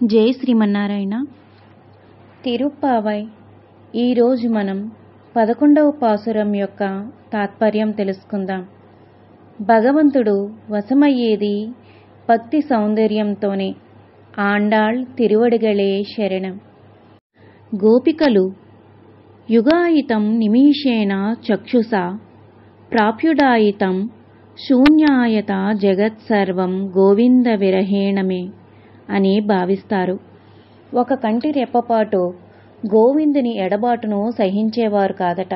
జై శ్రీమన్నారాయణ. తిరుప్పావై. ఈరోజు మనం 11వ పాసురం యొక్క తాత్పర్యం తెలుసుకుందాం. భగవంతుడు వశమయ్యేది భక్తి సౌందర్యంతోనే. ఆండాళ్ తిరువడిగళే శరణం. గోపికలు యుగాయితం నిమిషేణ చక్షుషా ప్రాప్యుడాయితం శూన్యాయత జగత్సర్వం గోవింద విరహేణమే అని భావిస్తారు. ఒక కంటి రెప్పపాటు గోవిందుని ఎడబాటును సహించేవారు కాదట.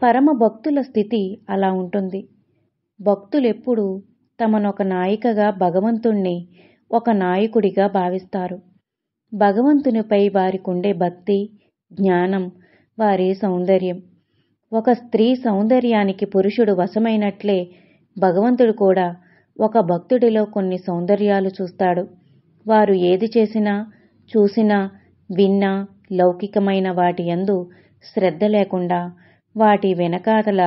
పరమ భక్తుల స్థితి అలా ఉంటుంది. భక్తులెప్పుడు తమనొక నాయికగా, భగవంతుణ్ణి ఒక నాయకుడిగా భావిస్తారు. భగవంతునిపై వారికుండే భక్తి, జ్ఞానం వారి సౌందర్యం. ఒక స్త్రీ సౌందర్యానికి పురుషుడు వశమైనట్లే భగవంతుడు కూడా ఒక భక్తుడిలో కొన్ని సౌందర్యాలు చూస్తాడు. వారు ఏది చేసినా, చూసినా, విన్నా లౌకికమైన వాటి యందు శ్రద్ధ లేకుండా వాటి వెనకాతల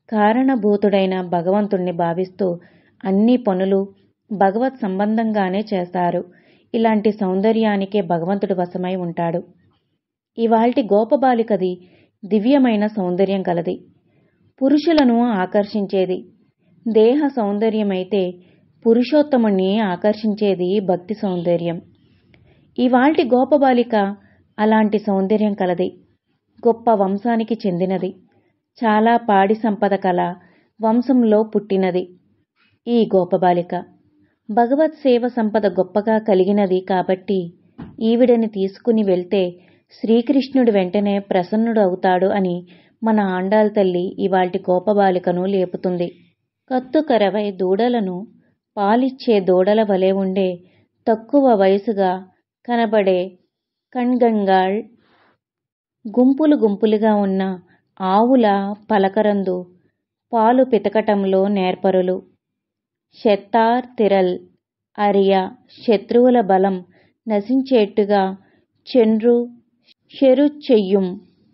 కారణభూతుడైన భగవంతుణ్ణి భావిస్తూ అన్ని పనులు భగవత్ సంబంధంగానే చేస్తారు. ఇలాంటి సౌందర్యానికే భగవంతుడు వశమై ఉంటాడు. ఇవాల్టి గోపబాలికది దివ్యమైన సౌందర్యం కలది. పురుషులను ఆకర్షించేది. దేహ సౌందర్యమైతే పురుషోత్తముణ్ణి ఆకర్షించేది భక్తి సౌందర్యం. ఇవాల్టి గోపబాలిక అలాంటి సౌందర్యం కలది. గొప్ప వంశానికి చెందినది. చాలా పాడి సంపద కల వంశంలో పుట్టినది ఈ గోపబాలిక. భగవత్ సేవ సంపద గొప్పగా కలిగినది కాబట్టి ఈవిడని తీసుకుని వెళ్తే శ్రీకృష్ణుడు వెంటనే ప్రసన్నుడు అవుతాడు అని మన ఆండాళ్ తల్లి ఇవాల్టి గోపబాలికను లేపుతుంది. కత్తుకరవై దూడలను పాలిచ్చే దూడల వలె ఉండే తక్కువ వయసుగా కనబడే కణ్గంగాళ్, గుంపులు గుంపులుగా ఉన్న ఆవుల పలకరందు పాలు పితకటంలో నేర్పరులు. షెత్తార్ తిరల్ అరియ శత్రువుల బలం నశించేట్టుగా చెండ్రు షెరుచెయ్యుం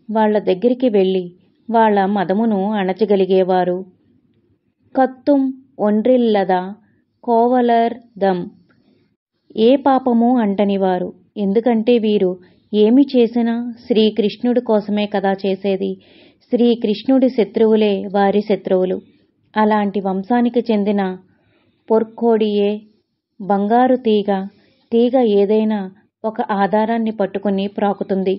వాళ్ల దగ్గరికి వెళ్ళి వాళ్ల మదమును అణచగలిగేవారు. కత్తుం ఒండ్రిల్లద కోవలర్ దం ఏ పాపము అంటనివారు. ఎందుకంటే వీరు ఏమి చేసినా శ్రీకృష్ణుడి కోసమే కదా చేసేది. శ్రీకృష్ణుడి శత్రువులే వారి శత్రువులు. అలాంటి వంశానికి చెందిన పొర్కోడియే బంగారు తీగ ఏదైనా ఒక ఆధారాన్ని పట్టుకుని ప్రాకుతుంది.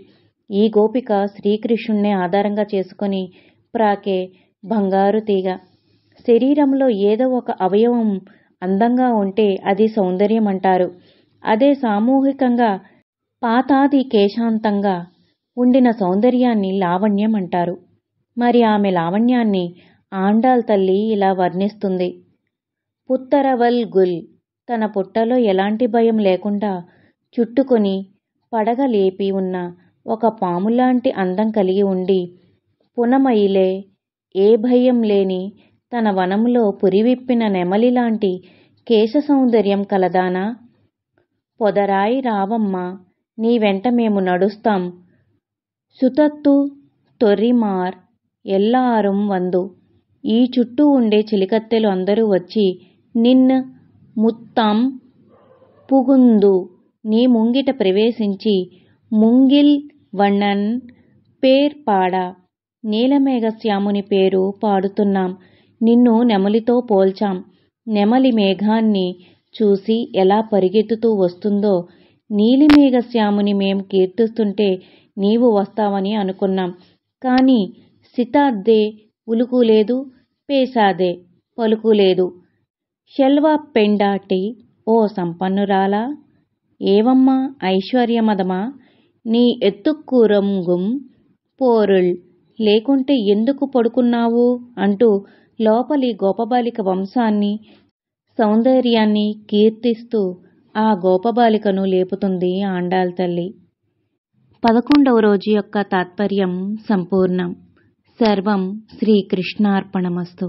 ఈ గోపిక శ్రీకృష్ణుణ్ణి ఆధారంగా చేసుకుని ప్రాకే బంగారు తీగ. శరీరంలో ఏదో ఒక అవయవం అందంగా ఉంటే అది సౌందర్యం అంటారు. అదే సామూహికంగా పాతాది కేశాంతంగా ఉండిన సౌందర్యాన్ని లావణ్యం అంటారు. మరి ఆమె లావణ్యాన్ని ఆండాళ్ తల్లి ఇలా వర్ణిస్తుంది. పుత్తరవల్ గుల్ తన పుట్టలో ఎలాంటి భయం లేకుండా చుట్టుకొని పడగ లేపి ఉన్న ఒక పాములాంటి అందం కలిగి ఉండి, పునమయిలే ఏ భయం లేని తన వనంలో పురివిప్పిన నెమలిలాంటి కేశ సౌందర్యం కలదానా? పొదరాయి రావమ్మా, నీ వెంట మేము నడుస్తాం. సుతత్తు తొర్రిమార్ ఎల్లారుం వందు ఈ చుట్టూ ఉండే చిలికత్తెలు అందరూ వచ్చి నిన్ ముత్తాం పుగుందు నీ ముంగిట ప్రవేశించి ముంగిల్ వണ്ണన్ పేర్ పాడా నీలమేఘశ్యాముని పేరు పాడుతున్నాం. నిన్ను నెమలితో పోల్చాం. నెమలి మేఘాన్ని చూసి ఎలా పరిగెత్తుతూ వస్తుందో నీలిమేఘశ్యాముని మేం కీర్తిస్తుంటే నీవు వస్తావని అనుకున్నాం. కాని సితాద్దే ఉలుకు లేదు, పేసాదే పలుకు లేదు. షెల్వా పెండాటి ఓ సంపన్నురాలా, ఏవమ్మా ఐశ్వర్యమదమా, నీ ఎత్తుక్కురంగుం పోరుళ్ లేకుంటే ఎందుకు పడుకున్నావు అంటూ లోపలి గోపబాలిక వంశాన్ని, సౌందర్యాన్ని కీర్తిస్తూ ఆ గోపబాలికను లేపుతుంది ఆండాళ్ తల్లి. 11వ రోజు యొక్క తాత్పర్యం సంపూర్ణం. సర్వం శ్రీకృష్ణార్పణమస్తు.